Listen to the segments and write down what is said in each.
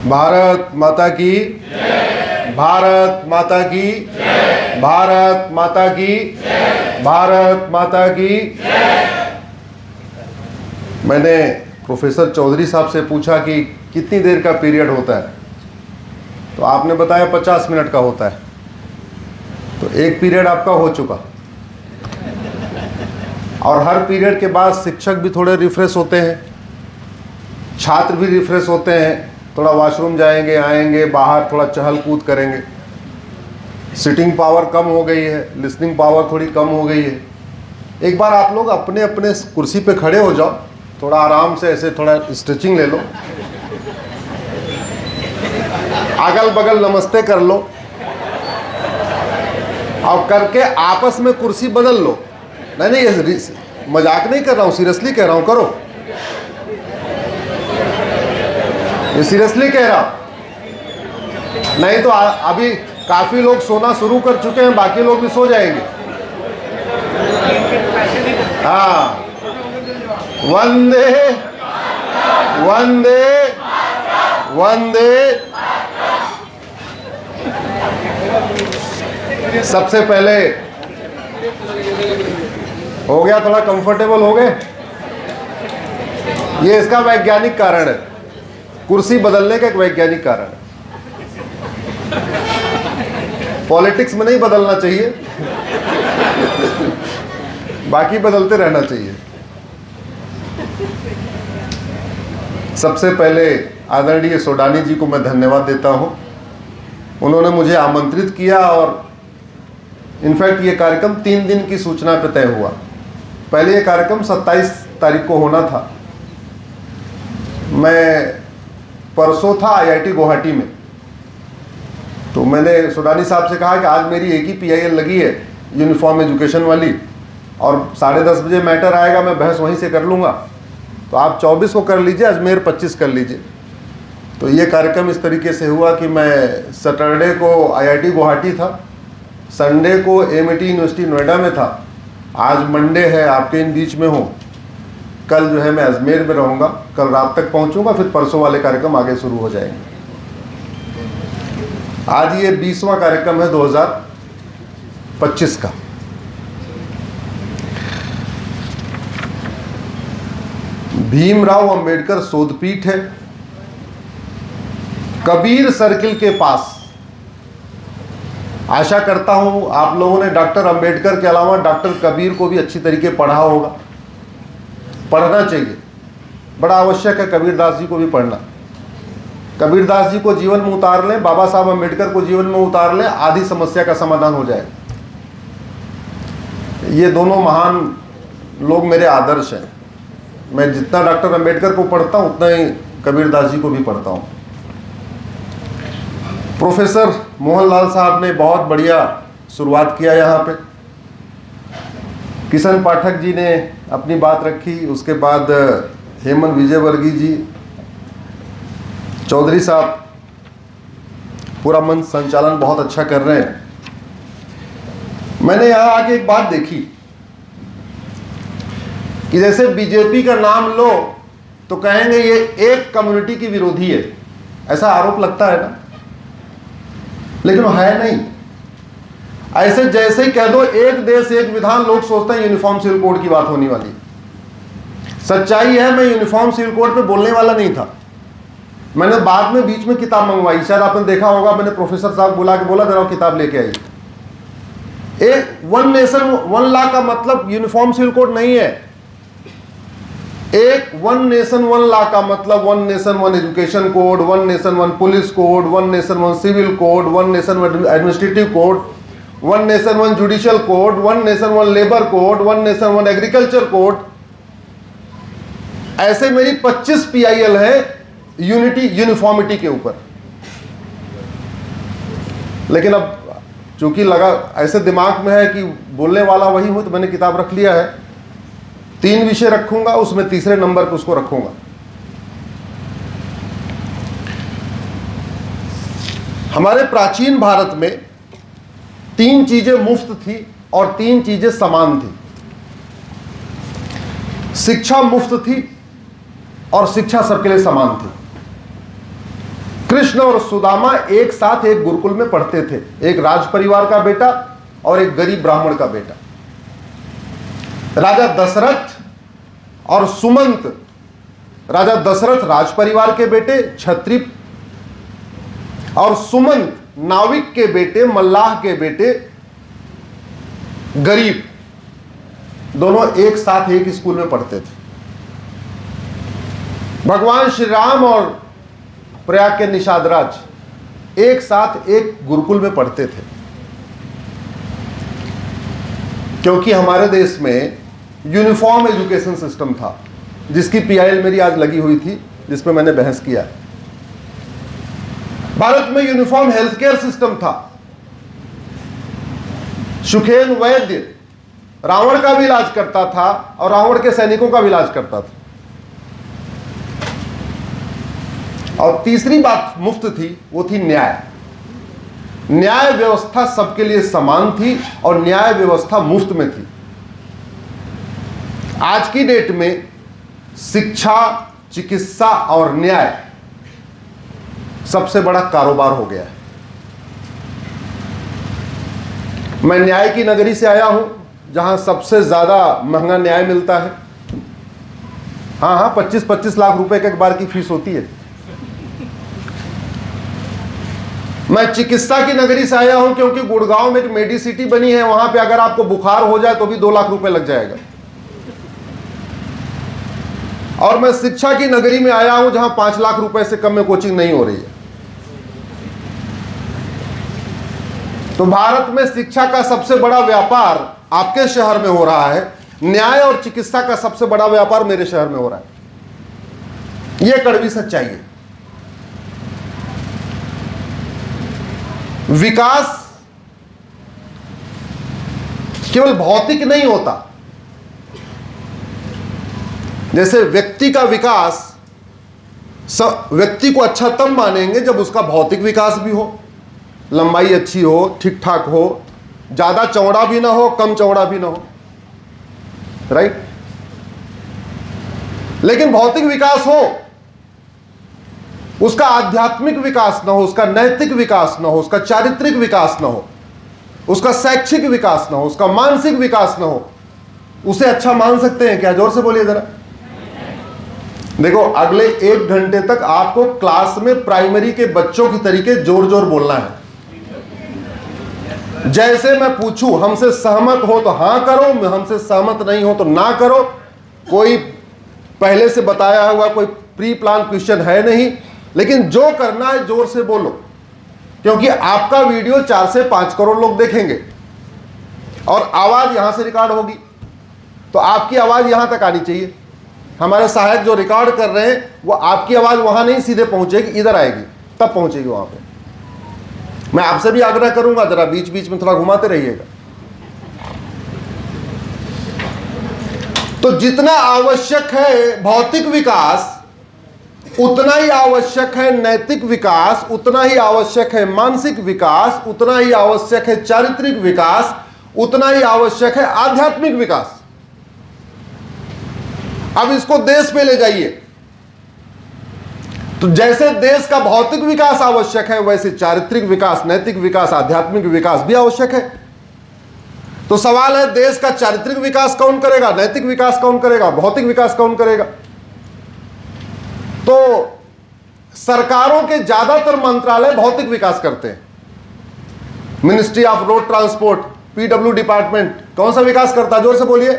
भारत माता की जय। भारत माता की जय। भारत माता की जय। भारत माता की जय। मैंने प्रोफेसर चौधरी साहब से पूछा कि कितनी देर का पीरियड होता है, तो आपने बताया 50 मिनट का होता है। तो एक पीरियड आपका हो चुका, और हर पीरियड के बाद शिक्षक भी थोड़े रिफ्रेश होते हैं, छात्र भी रिफ्रेश होते हैं, थोड़ा वॉशरूम जाएंगे, आएंगे, बाहर थोड़ा चहल कूद करेंगे। सिटिंग पावर कम हो गई है, लिसनिंग पावर थोड़ी कम हो गई है। एक बार आप लोग अपने अपने कुर्सी पे खड़े हो जाओ, थोड़ा आराम से ऐसे थोड़ा स्ट्रेचिंग ले लो, अगल बगल नमस्ते कर लो, और करके आपस में कुर्सी बदल लो। नहीं, ये मजाक नहीं कर रहा हूँ, सीरियसली कह रहा हूँ, करो, ये सीरियसली कह रहा हूं। नहीं तो अभी काफी लोग सोना शुरू कर चुके हैं, बाकी लोग भी सो जाएंगे। हाँ, वंदे वंदे वंदे। सबसे पहले हो गया, थोड़ा कंफर्टेबल हो गए। ये इसका वैज्ञानिक कारण है, कुर्सी बदलने का एक वैज्ञानिक कारण है। पॉलिटिक्स में नहीं बदलना चाहिए, बाकी बदलते रहना चाहिए। सबसे पहले आदरणीय सोडानी जी को मैं धन्यवाद देता हूं। उन्होंने मुझे आमंत्रित किया, और इनफैक्ट ये कार्यक्रम 3 दिन की सूचना पर तय हुआ। पहले ये कार्यक्रम 27 तारीख को होना था। मैं परसों था IIT गुवाहाटी में, तो मैंने सोडानी साहब से कहा कि आज मेरी एक ही PIL लगी है, यूनिफॉर्म एजुकेशन वाली, और 10:30 बजे मैटर आएगा, मैं बहस वहीं से कर लूँगा। तो आप 24 को कर लीजिए, अजमेर 25 कर लीजिए। तो ये कार्यक्रम इस तरीके से हुआ कि मैं सैटरडे को IIT गुवाहाटी था, संडे को AMT यूनिवर्सिटी नोएडा में था, आज मंडे है, आपके इन बीच में हूँ। कल जो है मैं अजमेर में रहूँगा, कल रात तक पहुँचूँगा, फिर परसों वाले कार्यक्रम आगे शुरू हो जाएंगे। आज ये 20वां कार्यक्रम है 2025 का। भीमराव अंबेडकर शोधपीठ है, कबीर सर्किल के पास। आशा करता हूं आप लोगों ने डॉक्टर अंबेडकर के अलावा डॉक्टर कबीर को भी अच्छी तरीके पढ़ा होगा। पढ़ना चाहिए, बड़ा आवश्यक है कबीरदास जी को भी पढ़ना। कबीरदास जी को जीवन में उतार लें, बाबा साहब अंबेडकर को जीवन में उतार लें, आधी समस्या का समाधान हो जाए। ये दोनों महान लोग मेरे आदर्श हैं। मैं जितना डॉक्टर अंबेडकर को पढ़ता हूँ, उतना ही कबीरदास जी को भी पढ़ता हूँ। प्रोफेसर मोहनलाल साहब ने बहुत बढ़िया शुरुआत किया यहाँ पे। किशन पाठक जी ने अपनी बात रखी, उसके बाद हेमंत विजयवर्गीय जी, चौधरी साहब पूरा मंच संचालन बहुत अच्छा कर रहे हैं। मैंने यहाँ आके एक बात देखी कि जैसे बीजेपी का नाम लो तो कहेंगे ये एक कम्युनिटी की विरोधी है, ऐसा आरोप लगता है ना, लेकिन वो है नहीं। ऐसे जैसे ही कह दो एक देश एक विधान, लोग सोचते हैं यूनिफॉर्म सिविल कोड की बात होने वाली। सच्चाई है, मैं यूनिफॉर्म सिविल कोड पे बोलने वाला नहीं था। मैंने बाद में बीच में किताब मंगवाई, शायद आपने देखा होगा, मैंने प्रोफेसर साहब बुला के बोला जरा किताब लेके आई। एक 1 नेशन 1 लॉ का मतलब यूनिफॉर्म सिविल कोड नहीं है। एक 1 नेशन 1 लॉ का मतलब 1 nation 1 education code, 1 nation 1 police code, 1 nation 1 civil code, 1 nation 1 administrative code, 1 nation 1 judicial code, 1 nation 1 labour code, 1 nation 1 agriculture code. ऐसे मेरी 25 PIL है यूनिटी यूनिफॉर्मिटी के ऊपर। लेकिन अब चूंकि लगा ऐसे दिमाग में है कि बोलने वाला वही हूं, तो मैंने किताब रख लिया है। 3 विषय रखूंगा, उसमें तीसरे नंबर पर उसको रखूंगा। हमारे प्राचीन भारत में 3 चीजें मुफ्त थी और 3 चीजें समान थी। शिक्षा मुफ्त थी और शिक्षा सबके लिए समान थी। कृष्ण और सुदामा एक साथ एक गुरुकुल में पढ़ते थे, एक राज परिवार का बेटा और एक गरीब ब्राह्मण का बेटा। राजा दशरथ और सुमंत, राजा दशरथ राज परिवार के बेटे क्षत्रिय और सुमंत नाविक के बेटे, मल्लाह के बेटे, गरीब, दोनों एक साथ एक स्कूल में पढ़ते थे। भगवान श्री राम और प्रयाग के निषाद राज एक साथ एक गुरुकुल में पढ़ते थे, क्योंकि हमारे देश में यूनिफॉर्म एजुकेशन सिस्टम था, जिसकी पीआईएल मेरी आज लगी हुई थी, जिसमें मैंने बहस किया। भारत में यूनिफॉर्म हेल्थ केयर सिस्टम था। सुखेन वैद्य रावण का भी इलाज करता था और रावण के सैनिकों का भी इलाज करता था। और तीसरी बात मुफ्त थी, वो थी न्याय। न्याय व्यवस्था सबके लिए समान थी और न्याय व्यवस्था मुफ्त में थी। आज की डेट में शिक्षा, चिकित्सा और न्याय सबसे बड़ा कारोबार हो गया है। मैं न्याय की नगरी से आया हूं, जहां सबसे ज्यादा महंगा न्याय मिलता है। हाँ, 25-25 लाख रुपए के एक बार की फीस होती है। मैं चिकित्सा की नगरी से आया हूं, क्योंकि गुड़गांव में एक मेडिसिटी बनी है, वहां पे अगर आपको बुखार हो जाए तो भी 2 लाख रुपए लग जाएगा। और मैं शिक्षा की नगरी में आया हूं, जहां 5 लाख रुपए से कम में कोचिंग नहीं हो रही है। तो भारत में शिक्षा का सबसे बड़ा व्यापार आपके शहर में हो रहा है, न्याय और चिकित्सा का सबसे बड़ा व्यापार मेरे शहर में हो रहा है। यह कड़वी सच्चाई है। विकास केवल भौतिक नहीं होता। जैसे व्यक्ति का विकास, व्यक्ति को अच्छा तब मानेंगे जब उसका भौतिक विकास भी हो, लंबाई अच्छी हो, ठीक ठाक हो, ज्यादा चौड़ा भी ना हो, कम चौड़ा भी ना हो, राइट। लेकिन भौतिक विकास हो, उसका आध्यात्मिक विकास ना हो, उसका नैतिक विकास ना हो, उसका चारित्रिक विकास ना हो, उसका शैक्षिक विकास ना हो, उसका मानसिक विकास ना हो, उसे अच्छा मान सकते हैं क्या? जोर से बोलिए जरा। देखो, अगले 1 घंटे तक आपको क्लास में प्राइमरी के बच्चों की तरीके जोर जोर बोलना है। जैसे मैं पूछूं, हमसे सहमत हो तो हां करो, हमसे सहमत नहीं हो तो ना करो। कोई पहले से बताया हुआ कोई प्री प्लान क्वेश्चन है नहीं, लेकिन जो करना है जोर से बोलो, क्योंकि आपका वीडियो 4 से 5 करोड़ लोग देखेंगे और आवाज यहां से रिकॉर्ड होगी, तो आपकी आवाज यहां तक आनी चाहिए। हमारे सहायक जो रिकॉर्ड कर रहे हैं, वो आपकी आवाज वहां नहीं सीधे पहुंचेगी, इधर आएगी, तब पहुंचेगी वहां पे। मैं आपसे भी आग्रह करूंगा, जरा बीच बीच में थोड़ा घुमाते रहिएगा। तो जितना आवश्यक है भौतिक विकास, उतना ही आवश्यक है नैतिक विकास, उतना ही आवश्यक है मानसिक विकास, उतना ही आवश्यक है चारित्रिक विकास, उतना ही आवश्यक है आध्यात्मिक विकास। अब इसको देश पे ले जाइए, तो जैसे देश का भौतिक विकास आवश्यक है, वैसे चारित्रिक विकास, नैतिक विकास, आध्यात्मिक विकास भी आवश्यक है। तो सवाल है, देश का चारित्रिक विकास कौन करेगा, नैतिक विकास कौन करेगा, भौतिक विकास कौन करेगा? तो सरकारों के ज्यादातर मंत्रालय भौतिक विकास करते हैं। Ministry of road transport, PW department कौन सा विकास करता है? जोर से बोलिए।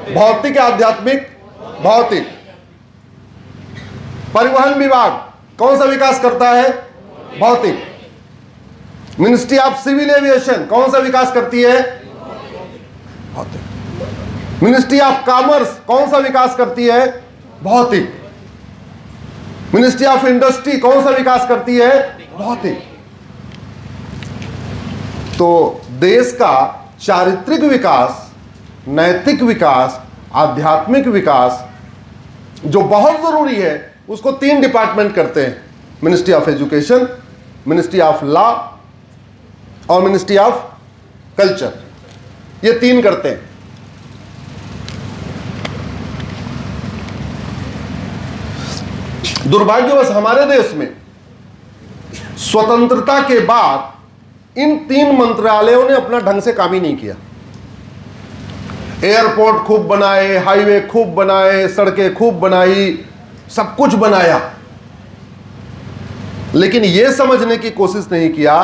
भौतिक, आध्यात्मिक, भौतिक। परिवहन विभाग कौन सा विकास करता है? भौतिक। मिनिस्ट्री ऑफ सिविल एविएशन कौन सा विकास करती है? भौतिक। मिनिस्ट्री ऑफ कॉमर्स कौन सा विकास करती है? भौतिक। मिनिस्ट्री ऑफ इंडस्ट्री कौन सा विकास करती है? भौतिक। तो देश का चारित्रिक विकास, नैतिक विकास, आध्यात्मिक विकास जो बहुत जरूरी है, उसको 3 डिपार्टमेंट करते हैं। Ministry of education, ministry of law और मिनिस्ट्री ऑफ कल्चर। ये 3 करते हैं। दुर्भाग्यवश हमारे देश में स्वतंत्रता के बाद इन 3 मंत्रालयों ने अपना ढंग से काम ही नहीं किया। एयरपोर्ट खूब बनाए, हाईवे खूब बनाए, सड़कें खूब बनाई, सब कुछ बनाया, लेकिन यह समझने की कोशिश नहीं किया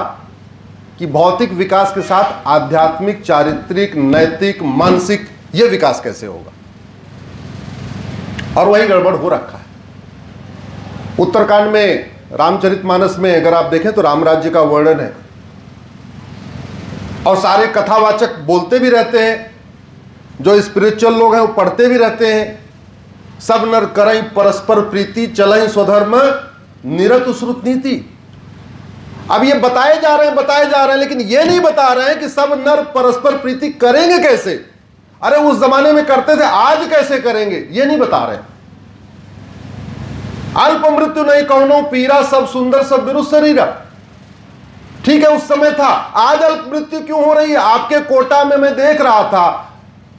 कि भौतिक विकास के साथ आध्यात्मिक, चारित्रिक, नैतिक, मानसिक यह विकास कैसे होगा। और वही गड़बड़ हो रखा है। उत्तरकांड में, रामचरितमानस में अगर आप देखें तो राम राज्य का वर्णन है, और सारे कथावाचक बोलते भी रहते हैं, जो स्पिरिचुअल लोग हैं वो पढ़ते भी रहते हैं, सब नर करई परस्पर प्रीति, चलई स्वधर्म निरत श्रुत नीति। अब ये बताए जा रहे हैं, लेकिन ये नहीं बता रहे हैं कि सब नर परस्पर प्रीति करेंगे कैसे। अरे उस जमाने में करते थे, आज कैसे करेंगे ये नहीं बता रहे। अल्प मृत्यु नहीं कौनो पीरा, सब सुंदर सब बिरु शरीरा। ठीक है, उस समय था, आज अल्प मृत्यु क्यों हो रही है? आपके कोटा में मैं देख रहा था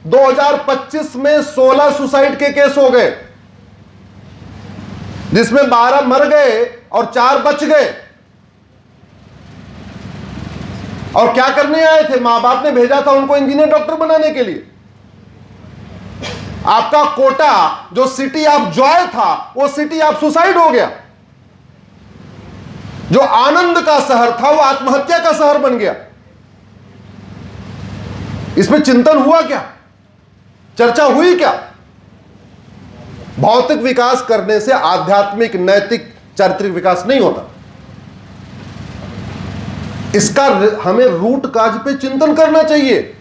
2025 में 16 सुसाइड के केस हो गए, जिसमें 12 मर गए और 4 बच गए। और क्या करने आए थे? मां बाप ने भेजा था उनको इंजीनियर डॉक्टर बनाने के लिए। आपका कोटा जो सिटी ऑफ जॉय था, वो सिटी ऑफ सुसाइड हो गया। जो आनंद का शहर था वो आत्महत्या का शहर बन गया। इसमें चिंतन हुआ क्या? चर्चा हुई क्या? भौतिक विकास करने से आध्यात्मिक, नैतिक, चारित्रिक विकास नहीं होता। इसका हमें रूट काज पे चिंतन करना चाहिए।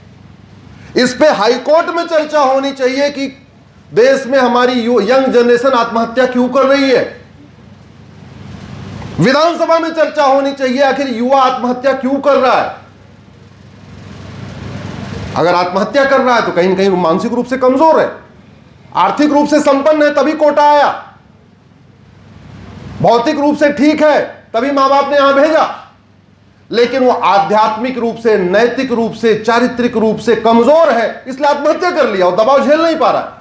इस पे हाईकोर्ट में चर्चा होनी चाहिए कि देश में हमारी यंग जनरेशन आत्महत्या क्यों कर रही है। विधानसभा में चर्चा होनी चाहिए, आखिर युवा आत्महत्या क्यों कर रहा है। अगर आत्महत्या कर रहा है तो कहीं ना कहीं मानसिक रूप से कमजोर है, आर्थिक रूप से संपन्न है तभी कोटा आया, भौतिक रूप से ठीक है तभी मां बाप ने यहां भेजा, लेकिन वो आध्यात्मिक रूप से, नैतिक रूप से, चारित्रिक रूप से कमजोर है, इसलिए आत्महत्या कर लिया और दबाव झेल नहीं पा रहा।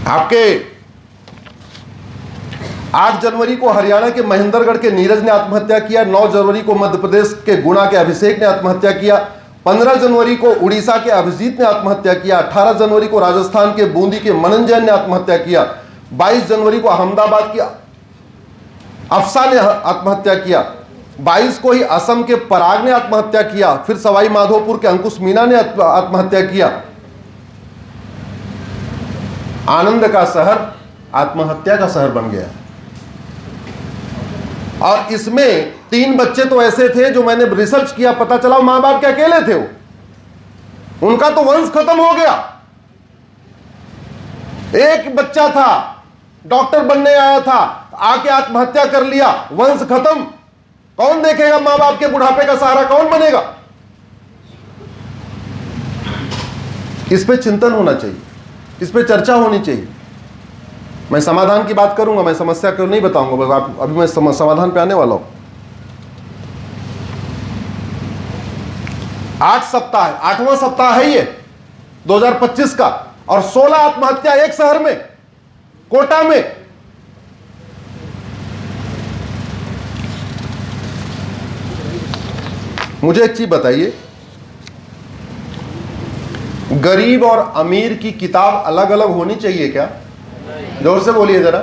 आपके 8 जनवरी को हरियाणा के महेंद्रगढ़ के नीरज ने आत्महत्या किया, 9 जनवरी को मध्य प्रदेश के गुना के अभिषेक ने आत्महत्या किया, 15 जनवरी को उड़ीसा के अभिजीत ने आत्महत्या किया, 18 जनवरी को राजस्थान के बूंदी के मनन जैन ने आत्महत्या किया, 22 जनवरी को अहमदाबाद की अफसा ने आत्महत्या किया, 22 को ही असम के पराग ने आत्महत्या किया, फिर सवाई माधोपुर के अंकुश मीना ने आत्महत्या किया। आनंद का शहर आत्महत्या का शहर बन गया। और इसमें 3 बच्चे तो ऐसे थे जो मैंने रिसर्च किया, पता चला मां बाप के अकेले थे, उनका तो वंश खत्म हो गया। एक बच्चा था, डॉक्टर बनने आया था, आके आत्महत्या कर लिया, वंश खत्म। कौन देखेगा मां बाप के बुढ़ापे का सहारा, कौन बनेगा? इस पे चिंतन होना चाहिए, इस पे चर्चा होनी चाहिए। मैं समाधान की बात करूंगा, मैं समस्या को नहीं बताऊंगा, अभी मैं समाधान पे आने वाला हूं। 8 सप्ताह, 8वां सप्ताह है ये 2025 का, और 16 आत्महत्या एक शहर में, कोटा में। मुझे एक चीज बताइए, गरीब और अमीर की किताब अलग अलग होनी चाहिए क्या? जोर से बोलिए जरा।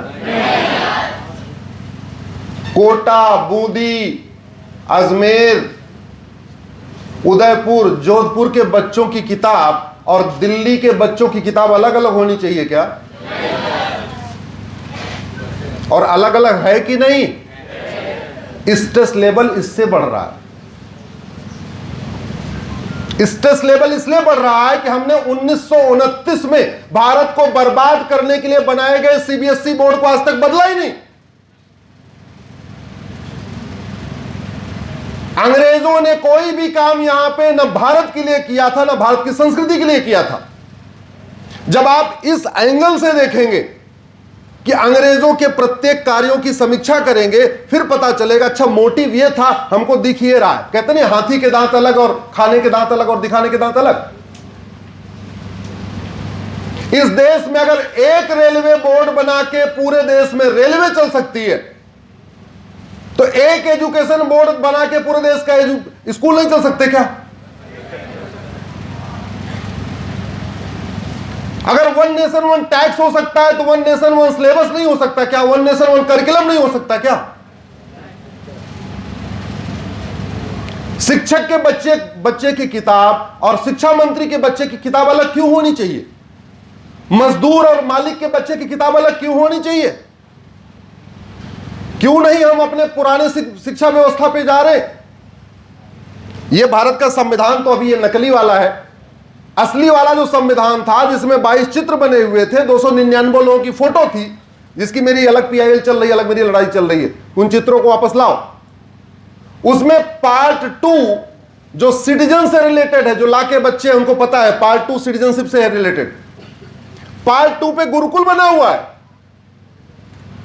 कोटा, बूंदी, अजमेर, उदयपुर, जोधपुर के बच्चों की किताब और दिल्ली के बच्चों की किताब अलग अलग होनी चाहिए क्या? और अलग अलग है कि नहीं? स्ट्रेस लेवल इससे बढ़ रहा है। स्ट्रेस लेवल इसलिए बढ़ रहा है कि हमने 1929 में भारत को बर्बाद करने के लिए बनाए गए सीबीएसई बोर्ड को आज तक बदला ही नहीं। अंग्रेजों ने कोई भी काम यहां पे न भारत के लिए किया था, न भारत की संस्कृति के लिए किया था। जब आप इस एंगल से देखेंगे कि अंग्रेजों के प्रत्येक कार्यों की समीक्षा करेंगे, फिर पता चलेगा अच्छा मोटिव ये था, हमको दिख ये रहा है। कहते नहीं हाथी के दांत अलग और खाने के दांत अलग और दिखाने के दांत अलग। इस देश में अगर एक रेलवे बोर्ड बना के पूरे देश में रेलवे चल सकती है, तो एक एजुकेशन बोर्ड बना के पूरे देश का स्कूल नहीं चल सकते क्या? अगर वन नेशन वन टैक्स हो सकता है तो वन नेशन वन सिलेबस नहीं हो सकता क्या? वन नेशन वन करिकुलम नहीं हो सकता क्या? शिक्षक के बच्चे की किताब और शिक्षा मंत्री के बच्चे की किताब अलग क्यों होनी चाहिए? मजदूर और मालिक के बच्चे की किताब अलग क्यों होनी चाहिए? क्यों नहीं हम अपने पुराने शिक्षा व्यवस्था पे जा रहे? ये भारत का संविधान तो अभी ये नकली वाला है। असली वाला जो संविधान था, जिसमें 22 चित्र बने हुए थे, 299 लोगों की फोटो थी, जिसकी मेरी अलग PIL चल रही है, अलग मेरी लड़ाई चल रही है, उन चित्रों को वापस लाओ। उसमें पार्ट 2 जो सिटीजन से रिलेटेड है, जो लाके बच्चे हैं उनको पता है, पार्ट 2 सिटीजनशिप से है रिलेटेड। पार्ट 2 पे गुरुकुल बना हुआ है।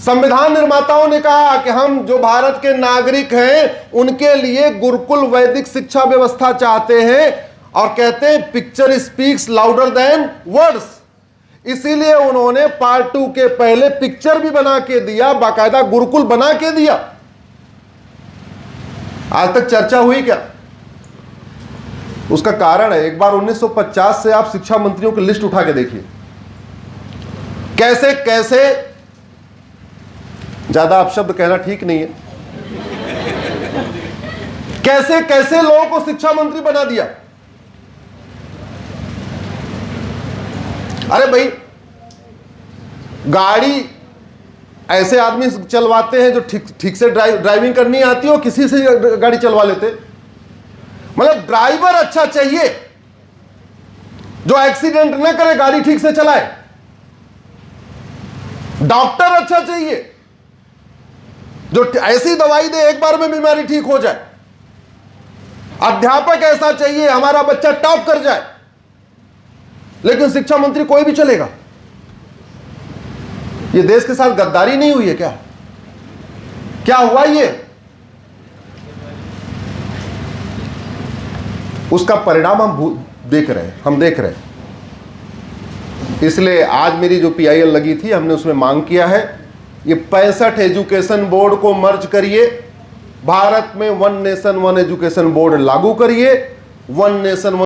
संविधान निर्माताओं ने कहा कि हम जो भारत के नागरिक हैं उनके लिए गुरुकुल वैदिक शिक्षा व्यवस्था चाहते हैं, और कहते हैं picture speaks louder than words. इसीलिए उन्होंने पार्ट 2 के पहले पिक्चर भी बना के दिया, बाकायदा गुरुकुल बना के दिया। आज तक चर्चा हुई क्या? उसका कारण है, एक बार 1950 से आप शिक्षा मंत्रियों की लिस्ट उठा के देखिए, कैसे कैसे, ज्यादा अपशब्द कहना ठीक नहीं है, कैसे कैसे लोगों को शिक्षा मंत्री बना दिया। अरे भाई, गाड़ी ऐसे आदमी चलवाते हैं जो ठीक से ड्राइविंग करनी आती हो, किसी से गाड़ी चलवा लेते। मतलब ड्राइवर अच्छा चाहिए जो एक्सीडेंट न करे, गाड़ी ठीक से चलाए। डॉक्टर अच्छा चाहिए जो ऐसी दवाई दे एक बार में बीमारी ठीक हो जाए। अध्यापक ऐसा चाहिए हमारा बच्चा टॉप कर जाए। लेकिन शिक्षा मंत्री कोई भी चलेगा। ये देश के साथ गद्दारी नहीं हुई है क्या? क्या हुआ ये? उसका परिणाम हम देख रहे हैं, हम देख रहे हैं। इसलिए आज मेरी जो PIL लगी थी, हमने उसमें मांग किया है ये 65 एजुकेशन बोर्ड को मर्ज करिए, भारत में one nation one education board लागू करिए, वन नेशन